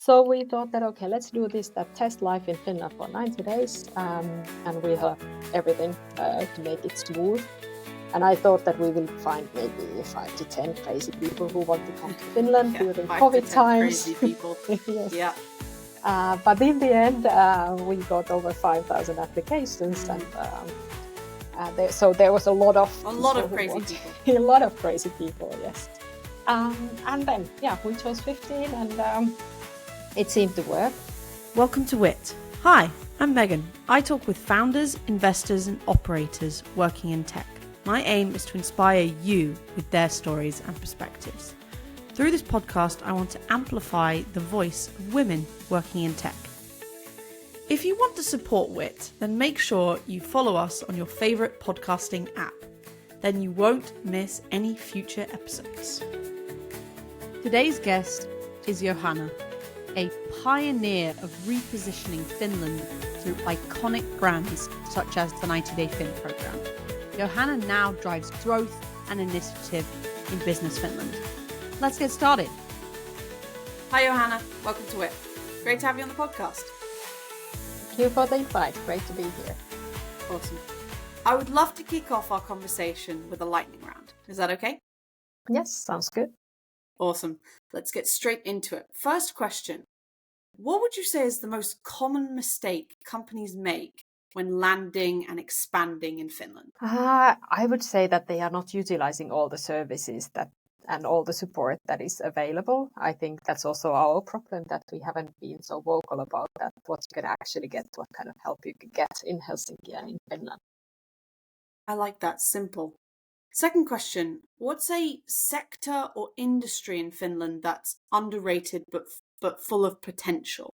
So we thought that, okay, let's do this, that test life in Finland for 90 days, and we have everything to make it smooth. And I thought that we will find maybe 5 to 10 crazy people who want to come to Finland during 5 COVID to 10 times. crazy people. Yes. Yeah. But in the end, we got over 5,000 applications, and so there was a lot of crazy people. A lot of crazy people, yes. And then, we chose 15, and it seemed to work. Welcome to WITT. Hi, I'm Megan. I talk with founders, investors, and operators working in tech. My aim is to inspire you with their stories and perspectives. Through this podcast, I want to amplify the voice of women working in tech. If you want to support WITT, then make sure you follow us on your favourite podcasting app. Then you won't miss any future episodes. Today's guest is Johanna, a pioneer of repositioning Finland through iconic brands such as the 90-Day Fin program. Johanna now drives growth and initiative in Business Finland. Let's get started. Hi Johanna, welcome to WITT. Great to have you on the podcast. Thank you for the invite. Great to be here. Awesome. I would love to kick off our conversation with a lightning round. Is that okay? Yes, sounds good. Awesome. Let's get straight into it. First question. What would you say is the most common mistake companies make when landing and expanding in Finland? I would say that they are not utilizing all the services and all the support that is available. I think that's also our problem, that we haven't been so vocal about that, what you can actually get, what kind of help you can get in Helsinki and in Finland. I like that. Simple. Second question. What's a sector or industry in Finland that's underrated but full of potential?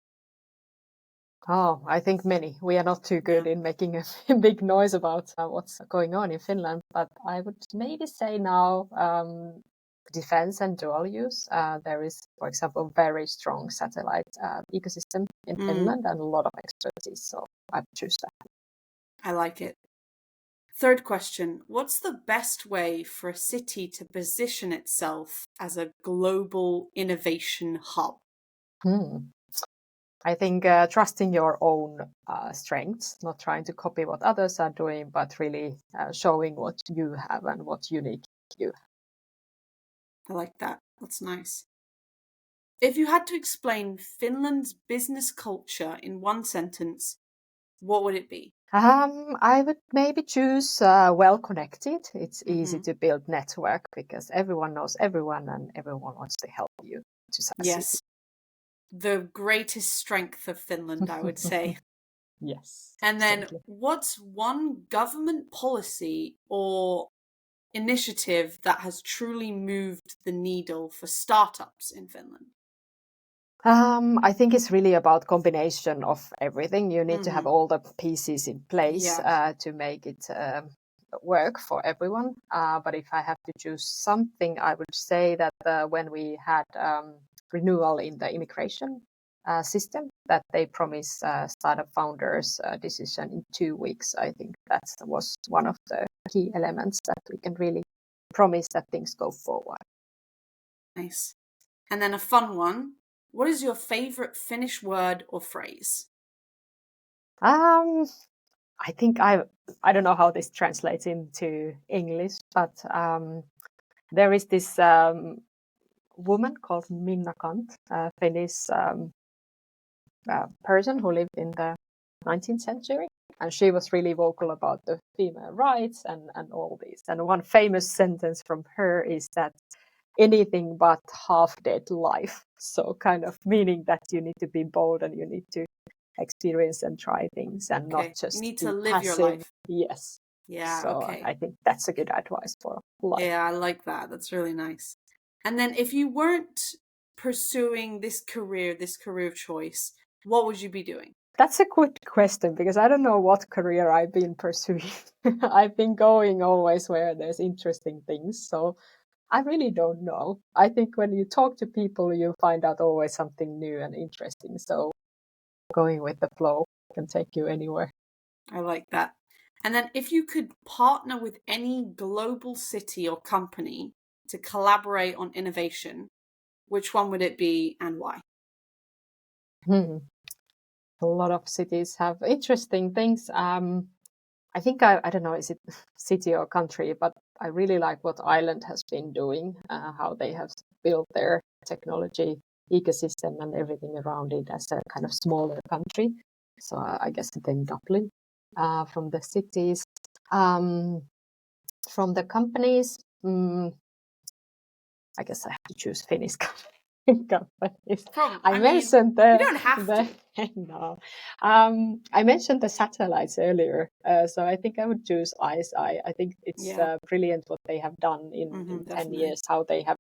Oh, I think many. We are not too good in making a big noise about what's going on in Finland, but I would maybe say now defense and dual use. There is, for example, very strong satellite ecosystem in Finland and a lot of expertise, so I would choose that. I like it. Third question. What's the best way for a city to position itself as a global innovation hub? I think trusting your own strengths, not trying to copy what others are doing, but really showing what you have and what unique you have. I like that. That's nice. If you had to explain Finland's business culture in one sentence, what would it be? I would maybe choose well-connected. It's easy to build network because everyone knows everyone and everyone wants to help you to succeed. Yes. The greatest strength of Finland, I would say. Yes. And then exactly. What's one government policy or initiative that has truly moved the needle for startups in Finland? I think it's really about combination of everything. You need to have all the pieces in place to make it work for everyone. But if I have to choose something, I would say that when we had renewal in the immigration system, that they promise startup founders decision in 2 weeks. I think that was one of the key elements that we can really promise that things go forward. Nice. And then a fun one. What is your favorite Finnish word or phrase? I think I don't know how this translates into English, but there is this woman called Minna Kant, a Finnish person who lived in the 19th century. And she was really vocal about the female rights and all this. And one famous sentence from her is that anything but half-dead life. So kind of meaning that you need to be bold and you need to experience and try things and not just you need to live passive. your life. Yes. Yeah. So okay. I think that's a good advice for life. Yeah, I like that. That's really nice. And then if you weren't pursuing this career of choice, what would you be doing? That's a good question because I don't know what career I've been pursuing. I've been going always where there's interesting things. So I really don't know. I think when you talk to people, you find out always something new and interesting. So going with the flow can take you anywhere. I like that. And then if you could partner with any global city or company to collaborate on innovation, which one would it be and why? A lot of cities have interesting things. I think I don't know, is it city or country, but I really like what Ireland has been doing, how they have built their technology ecosystem and everything around it as a kind of smaller country. So I guess then Dublin from the cities. From the companies, I guess I have to choose Finnish companies. I mentioned you don't have to. No, I mentioned the satellites earlier, so I think I would choose ISI. I think it's brilliant what they have done in 10 years, how they have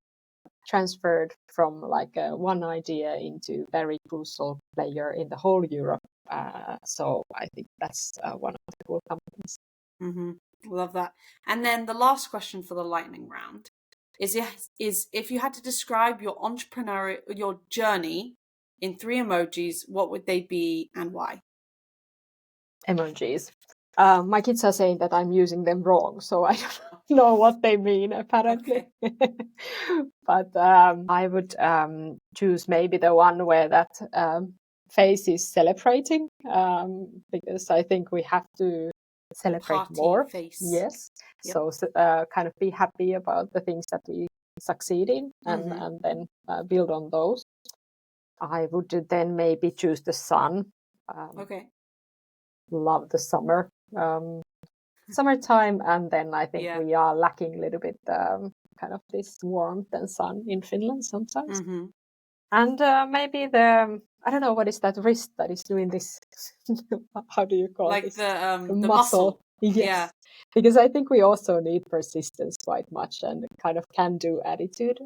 transferred from like one idea into very crucial player in the whole Europe. So I think that's one of the cool companies. Love that. And then the last question for the lightning round is if you had to describe your journey in 3 emojis, what would they be and why? Emojis. My kids are saying that I'm using them wrong, so I don't know what they mean apparently. Okay. But I would choose maybe the one where that face is celebrating, because I think we have to celebrate Party more. Face. Yes. Yep. So kind of be happy about the things that we succeed in and then build on those. I would then maybe choose the sun. Okay. Love the summertime, and then I think we are lacking a little bit kind of this warmth and sun in Finland sometimes. And maybe I don't know, what is that wrist that is doing this? How do you call this? Like the muscle. Yes. Yeah. Because I think we also need persistence quite much and kind of can-do attitude.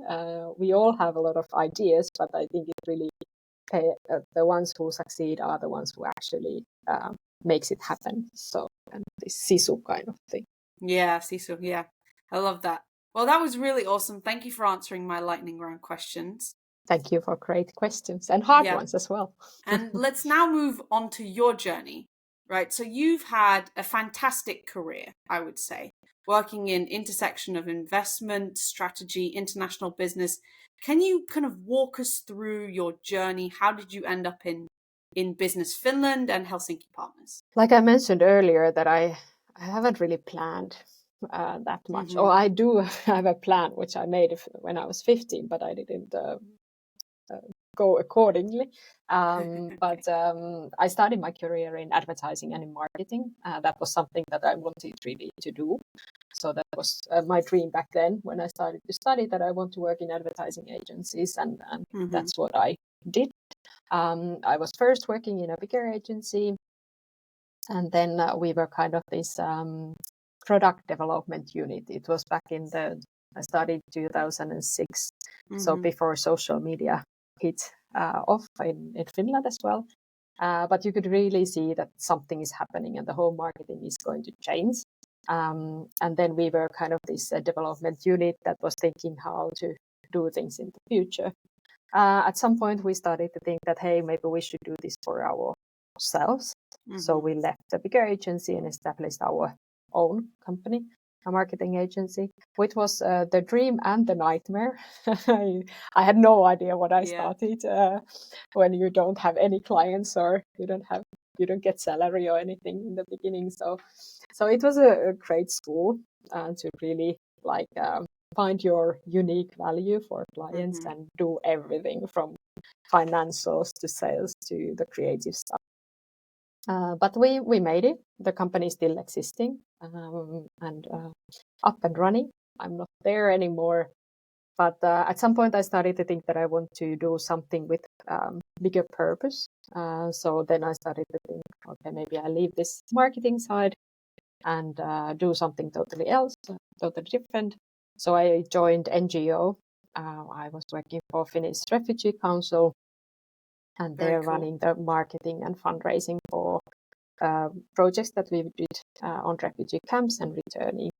We all have a lot of ideas, but I think it really the ones who succeed are the ones who actually makes it happen. So, and this sisu kind of thing. Yeah, sisu. Yeah, I love that. Well, that was really awesome. Thank you for answering my lightning round questions. Thank you for great questions and hard ones as well. And let's now move on to your journey, right? So you've had a fantastic career, I would say, working in intersection of investment, strategy, international business. Can you kind of walk us through your journey? How did you end up in Business Finland and Helsinki Partners? Like I mentioned earlier, that I haven't really planned that much. Or I do have a plan, which I made when I was 15, but I didn't go accordingly. But I started my career in advertising and in marketing. That was something that I wanted really to do. So that was my dream back then when I started to study, that I want to work in advertising agencies, and that's what I did. I was first working in a bigger agency, and then we were kind of this product development unit. It was back I started 2006, so before social media hit off in Finland as well. But you could really see that something is happening and the whole marketing is going to change. And then we were kind of this development unit that was thinking how to do things in the future. At some point, we started to think that, hey, maybe we should do this for ourselves. So we left the bigger agency and established our own company, a marketing agency, which was the dream and the nightmare. I had no idea what I started when you don't have any clients or you don't get salary or anything in the beginning. So it was a great school to really find your unique value for clients and do everything from financials to sales to the creative stuff. But we made it. The company is still existing and up and running. I'm not there anymore. But at some point, I started to think that I want to do something with bigger purpose. So then I started to think, okay, maybe I leave this marketing side and do something totally else, totally different. So I joined NGO. I was working for Finnish Refugee Council, and they're running the marketing and fundraising for projects that we did on refugee camps and returning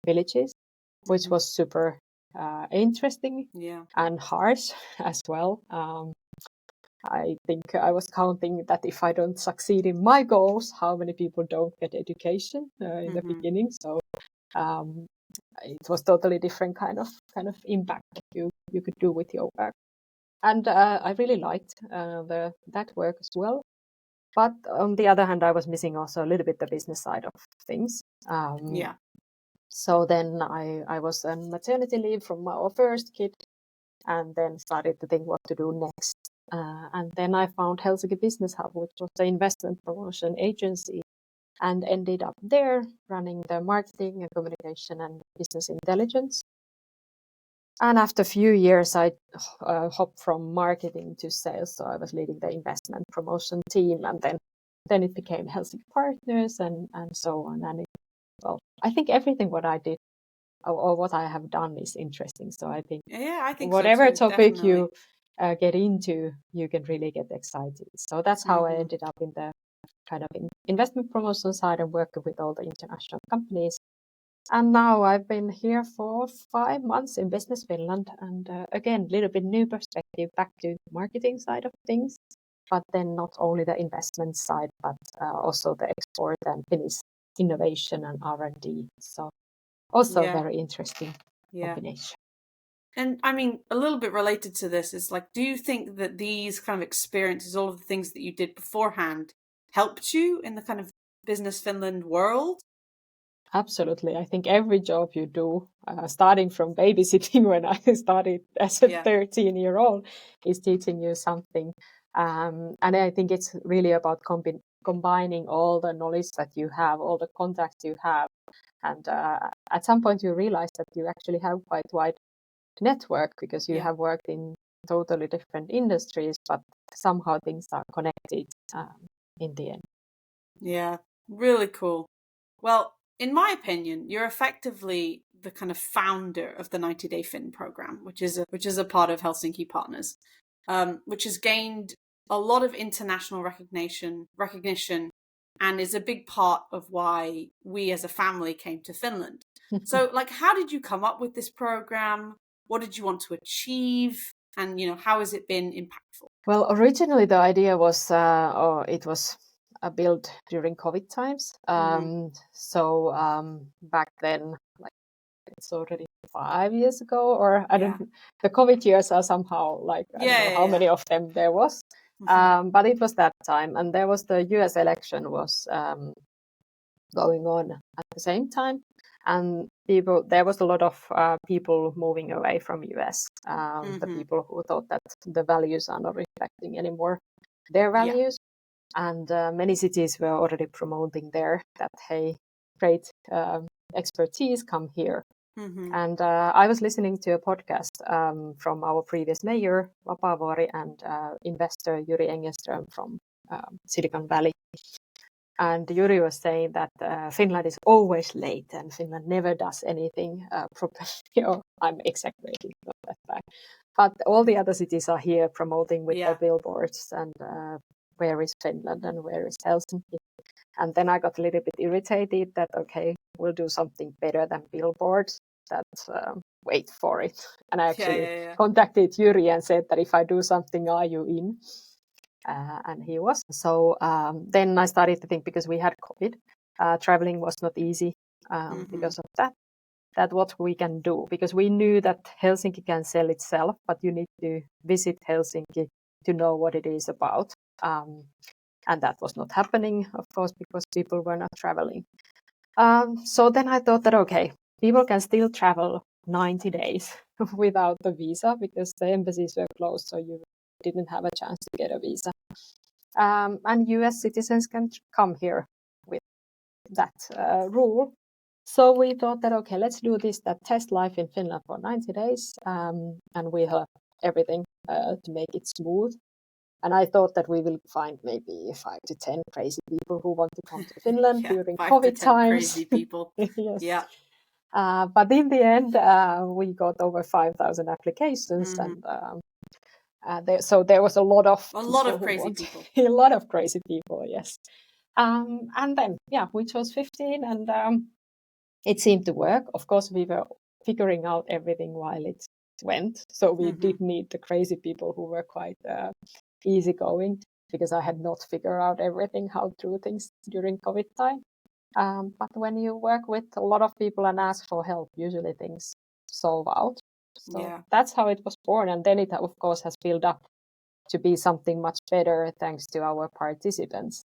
villages, which was super interesting and harsh as well. I think I was counting that if I don't succeed in my goals, how many people don't get education in the beginning. So it was totally different kind of impact that you could do with your work. And I really liked that work as well. But on the other hand, I was missing also a little bit the business side of things. So then I was on maternity leave from our first kid, and then started to think what to do next. And then I found Helsinki Business Hub, which was the investment promotion agency, and ended up there running the marketing and communication and business intelligence. And after a few years, I hopped from marketing to sales. So I was leading the investment promotion team, and then it became Helsinki Partners and so on. And I think everything what I did or what I have done is interesting. So I think I think whatever so too, topic definitely. you get into, you can really get excited. So that's how I ended up in the kind of investment promotion side and working with all the international companies. And now I've been here for 5 months in Business Finland, and again, a little bit new perspective back to the marketing side of things, but then not only the investment side, but also the export and Finnish innovation and R&D. So also very interesting combination. And I mean, a little bit related to this is like, do you think that these kind of experiences, all of the things that you did beforehand, helped you in the kind of Business Finland world? Absolutely. I think every job you do, starting from babysitting when I started as a 13-year-old, is teaching you something. And I think it's really about combining all the knowledge that you have, all the contacts you have. And at some point you realize that you actually have quite wide network because you have worked in totally different industries, but somehow things are connected in the end. Yeah, really cool. Well, in my opinion, you're effectively the kind of founder of the 90-Day Fin program, which is a part of Helsinki Partners, which has gained a lot of international recognition, and is a big part of why we as a family came to Finland. So, like, how did you come up with this program? What did you want to achieve? And, how has it been impactful? Well, originally the idea was, it was built during COVID times. So back then, like it's already 5 years ago, or I don't. The COVID years are somehow like I don't know how many of them there was, but it was that time, and there was the U.S. election was going on at the same time, and there was a lot of people moving away from US. The people who thought that the values are not reflecting anymore their values, and many cities were already promoting there that hey, great expertise, come here. And I was listening to a podcast from our previous mayor Vapaavuori and investor Jyri Engelström from Silicon Valley. And Jyri was saying that Finland is always late and Finland never does anything properly. I'm exaggerating, not that bad. But all the other cities are here promoting with their billboards and where is Finland and where is Helsinki. And then I got a little bit irritated that, okay, we'll do something better than billboards. Wait for it. And I actually contacted Jyri and said that if I do something, are you in? And he was. So then I started to think, because we had COVID, traveling was not easy because of that what we can do. Because we knew that Helsinki can sell itself, but you need to visit Helsinki to know what it is about. And that was not happening, of course, because people were not traveling. So then I thought that, okay, people can still travel 90 days without the visa because the embassies were closed, so you didn't have a chance to get a visa. And US citizens can come here with that rule. So we thought that, okay, let's do this, that test life in Finland for 90 days. And we have everything to make it smooth. And I thought that we will find maybe 5 to 10 crazy people who want to come to Finland during COVID times. Crazy people. Yes. Yeah. But in the end, we got over 5,000 applications, and so there was a lot of crazy people. A lot of crazy people, yes. And then, we chose 15, and it seemed to work. Of course, we were figuring out everything while it went, so we did need the crazy people who were quite easygoing, because I had not figured out everything, how to do things during COVID time. But when you work with a lot of people and ask for help, usually things solve out. So that's how it was born. And then it, of course, has built up to be something much better thanks to our participants.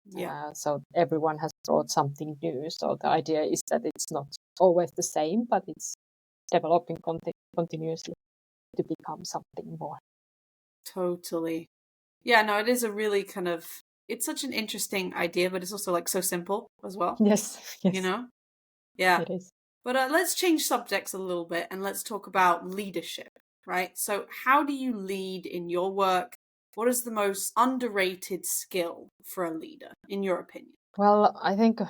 So everyone has brought something new. So the idea is that it's not always the same, but it's developing continuously to become something more. Totally. Yeah, no, it is a really kind of, it's such an interesting idea, but it's also like so simple as well. Yes. You know? Yeah. It is. But let's change subjects a little bit and let's talk about leadership, right? So how do you lead in your work? What is the most underrated skill for a leader, in your opinion? Well, I think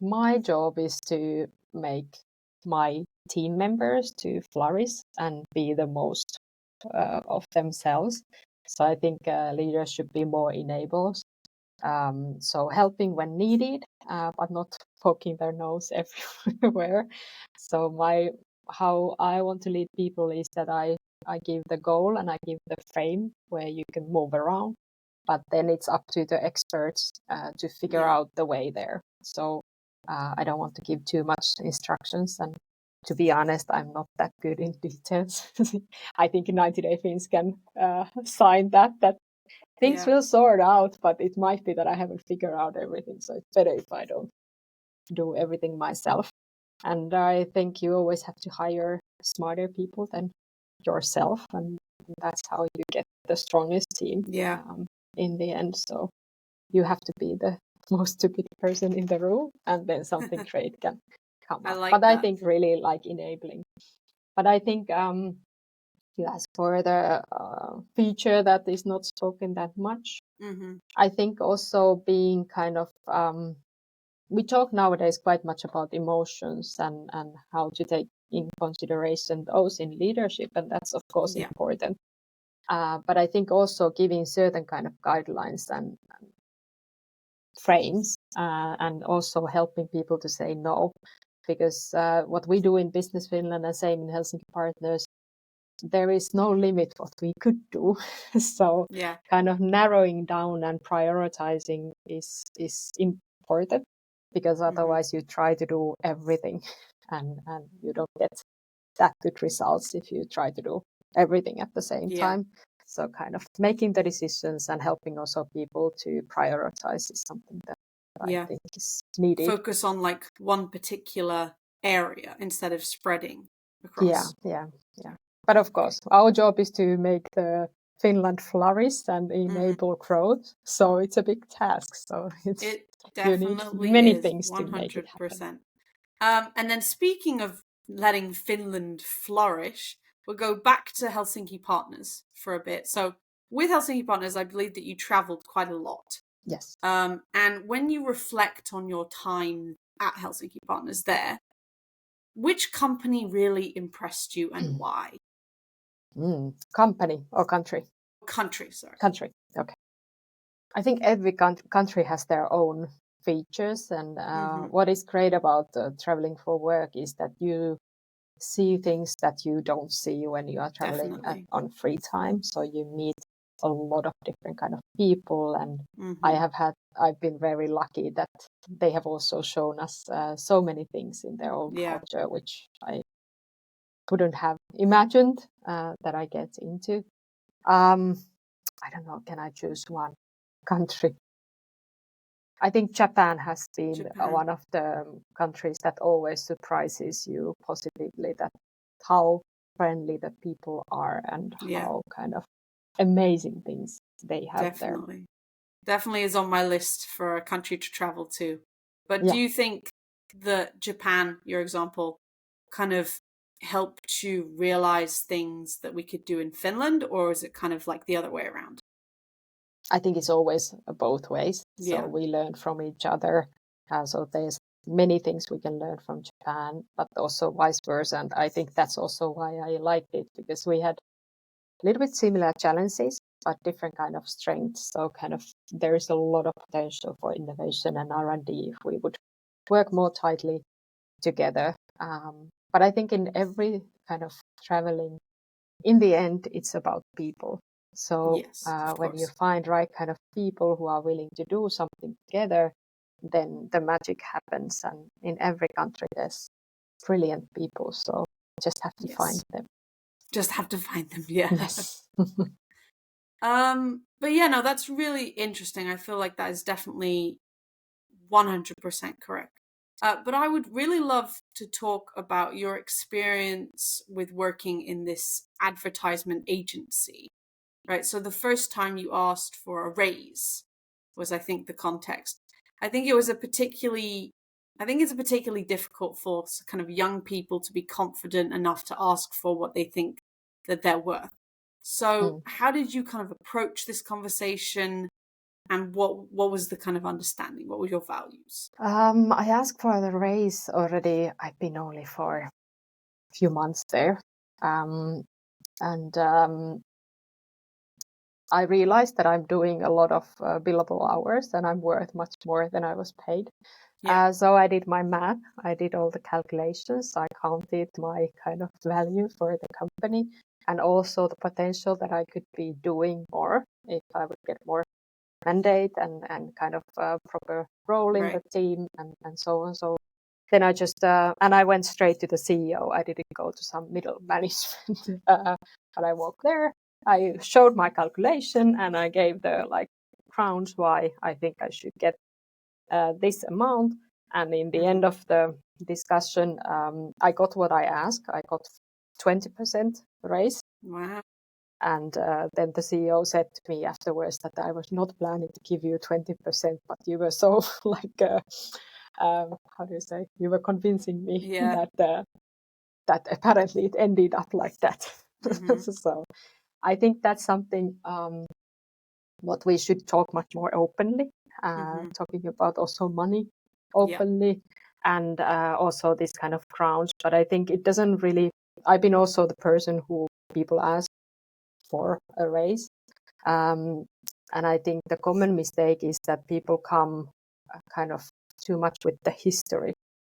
my job is to make my team members to flourish and be the most of themselves. So I think leaders should be more enablers. So helping when needed, but not poking their nose everywhere. So how I want to lead people is that I give the goal and I give the frame where you can move around, but then it's up to the experts to figure out the way there. So I don't want to give too much instructions, and to be honest, I'm not that good in details. I think 90 Day Finns can sign that things will sort out, but it might be that I haven't figured out everything. So it's better if I don't do everything myself. And I think you always have to hire smarter people than yourself. And that's how you get the strongest team in the end. So you have to be the most stupid person in the room, and then something great can come up. But I think really like enabling. But I think you ask for the feature that is not spoken that much. I think also being kind of, we talk nowadays quite much about emotions and how to take in consideration those in leadership, and that's of course important. But I think also giving certain kind of guidelines and frames, and also helping people to say no, because what we do in Business Finland and same in Helsinki Partners, there is no limit what we could do. So kind of narrowing down and prioritizing is important, because otherwise you try to do everything and you don't get that good results if you try to do everything at the same time. So kind of making the decisions and helping also people to prioritize is something that I think is needed. Focus on like one particular area instead of spreading across. Yeah. But of course, our job is to make the Finland flourish and enable growth. So it's a big task. So it definitely you need many is, things 100%. to make it happen. And then speaking of letting Finland flourish, we'll go back to Helsinki Partners for a bit. So with Helsinki Partners, I believe that you traveled quite a lot. Yes. And when you reflect on your time at Helsinki Partners there, which company really impressed you and why? Company or country? Country, sorry. Country, okay. I think every country has their own features, and what is great about traveling for work is that you see things that you don't see when you are traveling on free time. So you meet a lot of different kind of people, and I've been very lucky that they have also shown us so many things in their own culture, which I wouldn't have imagined that I get into. I don't know, can I choose one country? I think Japan has been one of the countries that always surprises you positively, that how friendly the people are and how kind of amazing things they have there. Definitely is on my list for a country to travel to. But do you think that Japan, your example, kind of helped you realize things that we could do in Finland, or is it kind of like the other way around? I think it's always both ways. So we learn from each other. So there's many things we can learn from Japan, but also vice versa. And I think that's also why I liked it, because we had a little bit similar challenges, but different kind of strengths. So kind of there is a lot of potential for innovation and R&D if we would work more tightly together. But I think in every kind of traveling, in the end, it's about people. So when you find right kind of people who are willing to do something together, then the magic happens. And in every country, there's brilliant people. So you just have to find them. Just have to find them. Yeah. Yes. But yeah, no, that's really interesting. I feel like that is definitely 100% correct. But I would really love to talk about your experience with working in this advertisement agency, right? So the first time you asked for a raise was, I think, the context. I think it was I think it's particularly difficult for kind of young people to be confident enough to ask for what they think that they're worth. So how did you kind of approach this conversation? And what was the kind of understanding? What were your values? I asked for the raise already. I've been only for a few months there. And I realized that I'm doing a lot of billable hours and I'm worth much more than I was paid. Yeah. So I did my math. I did all the calculations. I counted my kind of value for the company and also the potential that I could be doing more if I would get more mandate and kind of proper role in the team and so on. So then I just and I went straight to the CEO. I didn't go to some middle management, but I walked there. I showed my calculation and I gave the grounds why I think I should get this amount. And in the end of the discussion, I got what I asked. I got 20% raise. Wow. And then the CEO said to me afterwards that I was not planning to give you 20%, but you were so how do you say? You were convincing me that apparently it ended up like that. So I think that's something what we should talk much more openly, talking about also money openly and also this kind of grounds. But I think it doesn't really, I've been also the person who people ask for a raise. And I think the common mistake is that people come kind of too much with the history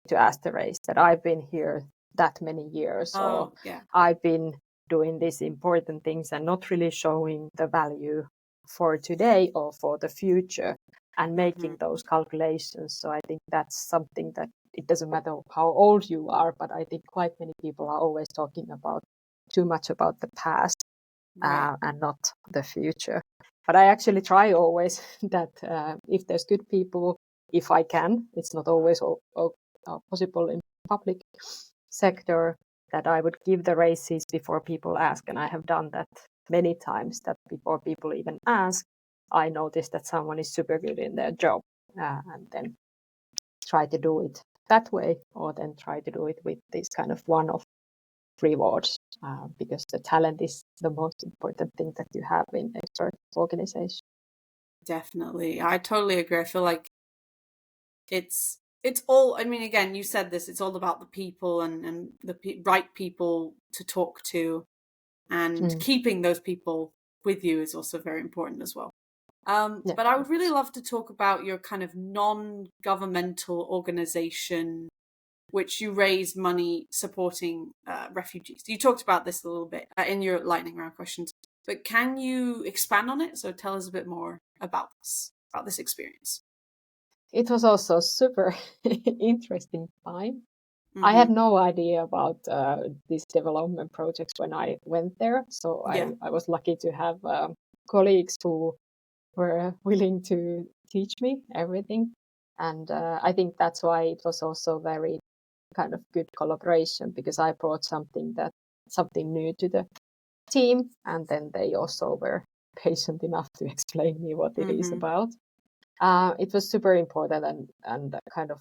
to ask the raise, that I've been here that many years or I've been doing these important things and not really showing the value for today or for the future and making those calculations. So I think that's something that it doesn't matter how old you are, but I think quite many people are always talking about too much about the past and not the future. But I actually try always that if there's good people, if I can, it's not always possible in public sector, that I would give the raises before people ask. And I have done that many times, that before people even ask, I notice that someone is super good in their job and then try to do it that way, or then try to do it with this kind of one-off rewards, because the talent is the most important thing that you have in a certain organization. Definitely. I totally agree. I feel like it's all, I mean, again, you said this, it's all about the people and the right people to talk to, and keeping those people with you is also very important as well. But I would really love to talk about your kind of non-governmental organization, which you raise money supporting refugees. You talked about this a little bit in your lightning round questions, but can you expand on it? So tell us a bit more about this experience. It was also super interesting time. I had no idea about these development projects when I went there. So I was lucky to have colleagues who were willing to teach me everything. And I think that's why it was also very kind of good collaboration, because I brought something new to the team, and then they also were patient enough to explain me what it is about. It was super important, and kind of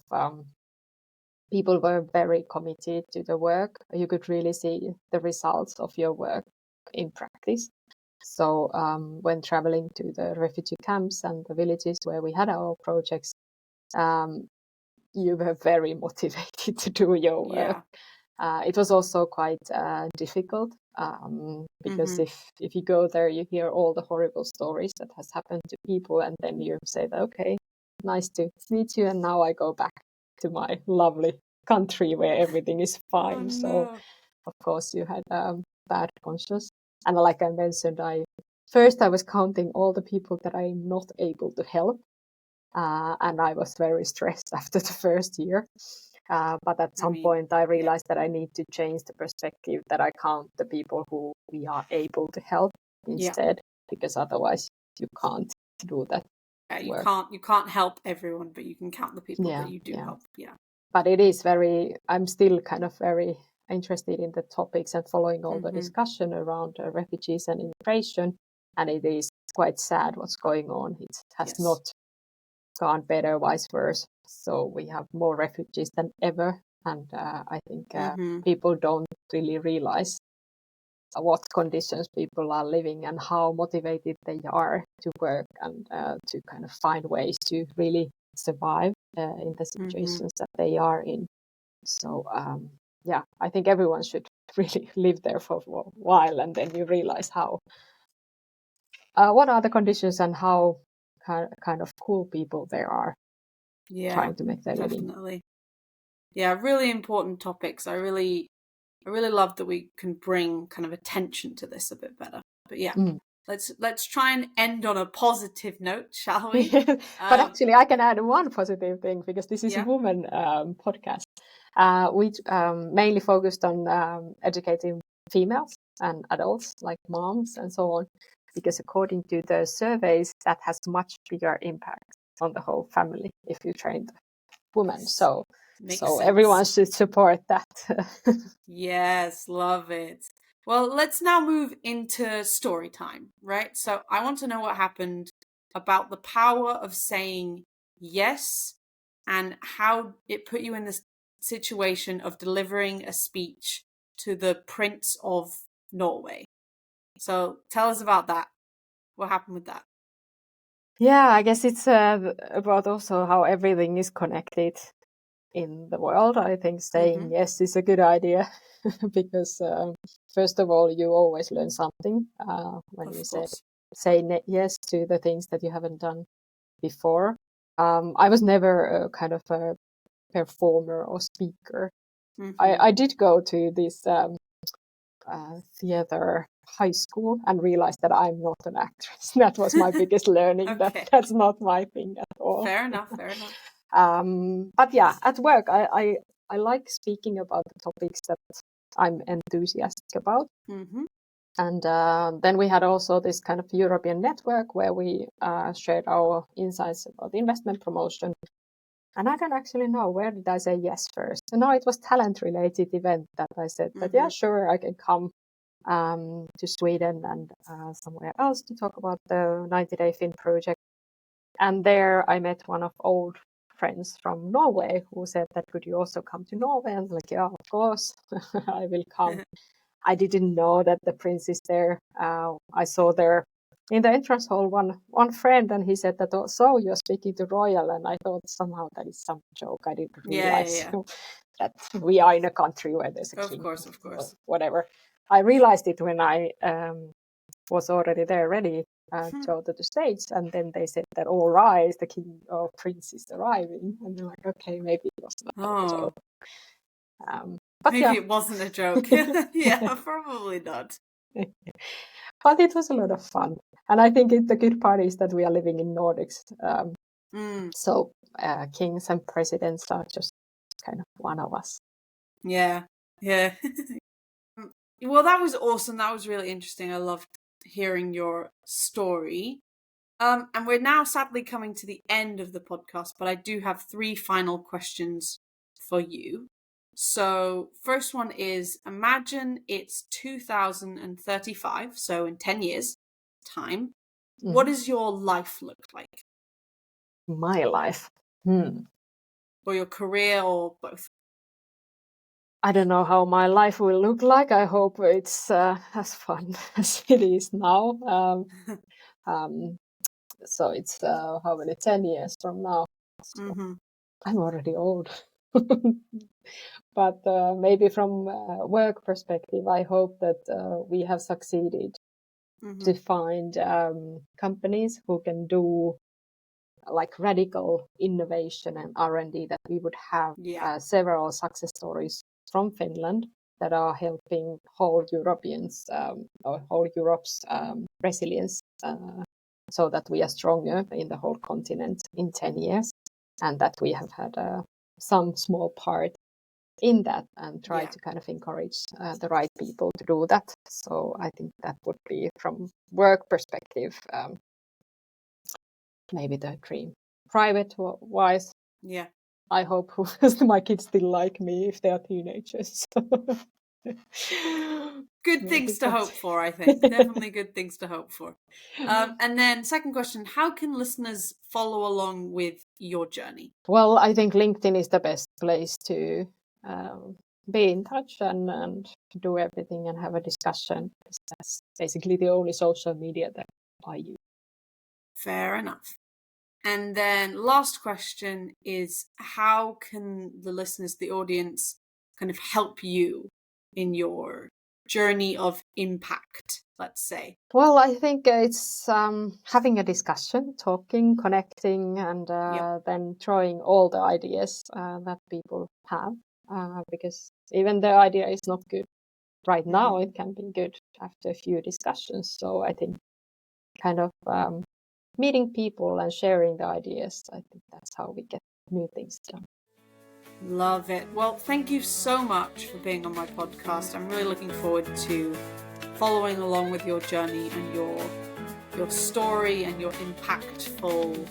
people were very committed to the work. You could really see the results of your work in practice. So when traveling to the refugee camps and the villages where we had our projects, you were very motivated to do your work. It was also quite difficult because if you go there, you hear all the horrible stories that has happened to people, and then you say, okay, nice to meet you, and now I go back to my lovely country where everything is fine. So of course you had bad conscience. And like I mentioned, I was counting all the people that I'm not able to help. And I was very stressed after the first year. But at some point, I realized that I need to change the perspective, that I count the people who we are able to help instead, because otherwise you can't do that. You can't help everyone, but you can count the people that you do help. Yeah. But it is I'm still kind of very interested in the topics and following all the discussion around refugees and immigration. And it is quite sad what's going on. It has not gone better, vice versa. So we have more refugees than ever. And I think people don't really realize what conditions people are living and how motivated they are to work and to kind of find ways to really survive in the situations that they are in. So I think everyone should really live there for a while, and then you realize how what are the conditions and how kind of cool people there are trying to make their living. Definitely. Yeah, really important topics. I really love that we can bring kind of attention to this a bit better. But let's try and end on a positive note, shall we? But actually, I can add one positive thing, because this is a woman podcast. We mainly focused on educating females and adults, like moms and so on, because according to the surveys, that has much bigger impact on the whole family if you train the women. So everyone should support that. Yes, love it. Well, let's now move into story time, right? So I want to know what happened, about the power of saying yes, and how it put you in this situation of delivering a speech to the Prince of Norway. So tell us about that. What happened with that? Yeah, I guess it's about also how everything is connected in the world. I think saying yes is a good idea because first of all, you always learn something when you say yes to the things that you haven't done before. I was never a kind of a performer or speaker. I did go to this theater high school and realized that I'm not an actress. That was my biggest learning. That's not my thing at all. Fair enough. But yeah, at work, I like speaking about the topics that I'm enthusiastic about. And then we had also this kind of European network where we shared our insights about investment promotion. And I don't actually know, where did I say yes first? No, it was talent-related event that I said that, yeah, sure, I can come to Sweden and somewhere else to talk about the 90-day Fin project. And there I met one of old friends from Norway who said that, could you also come to Norway? And like, yeah, of course, I will come. I didn't know that the prince is there. I saw there in the entrance hall one friend, and he said that, oh, so you're speaking to royal, and I thought somehow that is some joke. I didn't realize that we are in a country where there's a king. Of course. Whatever. I realized it when I was already there ready to go to the States, and then they said that, all right, the king or prince is arriving, and they're like, okay, maybe it was not a joke. But maybe it wasn't a joke. Yeah, probably not. But it was a lot of fun, and I think the good part is that we are living in Nordics, so kings and presidents are just kind of one of us. Yeah. Well, that was awesome. That was really interesting. I loved hearing your story. And we're now sadly coming to the end of the podcast, but I do have 3 final questions for you. So first one is, imagine it's 2035, so in 10 years time. What does your life look like? My life? Or your career, or both? I don't know how my life will look like. I hope it's as fun as it is now. So it's how many, 10 years from now. So I'm already old. But maybe from work perspective, I hope that we have succeeded to find companies who can do like radical innovation and R&D, that we would have several success stories from Finland that are helping whole Europeans or whole Europe's resilience, so that we are stronger in the whole continent in 10 years, and that we have had some small part in that and try to kind of encourage the right people to do that. So I think that would be, from work perspective, maybe the dream. Private wise, I hope my kids still like me if they are teenagers. Good things to hope for, I think. Definitely good things to hope for. And then second question, how can listeners follow along with your journey? Well, I think LinkedIn is the best place to be in touch and do everything and have a discussion. That's basically the only social media that I use. Fair enough. And then last question is, how can the listeners, the audience, kind of help you in your journey of impact, let's say? Well, I think it's having a discussion, talking, connecting, and then throwing all the ideas that people have. Because even the idea is not good right now, it can be good after a few discussions. So I think kind of meeting people and sharing the ideas, I think that's how we get new things done. Love it. Well, thank you so much for being on my podcast. I'm really looking forward to following along with your journey and your story and your impactful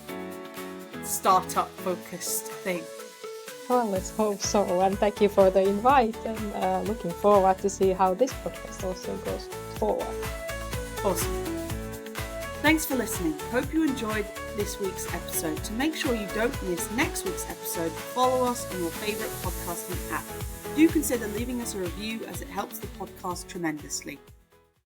startup focused thing. Well, let's hope so. And thank you for the invite, and looking forward to see how this podcast also goes forward. Awesome. Thanks for listening. Hope you enjoyed this week's episode. To make sure you don't miss next week's episode, follow us on your favourite podcasting app. Do consider leaving us a review, as it helps the podcast tremendously.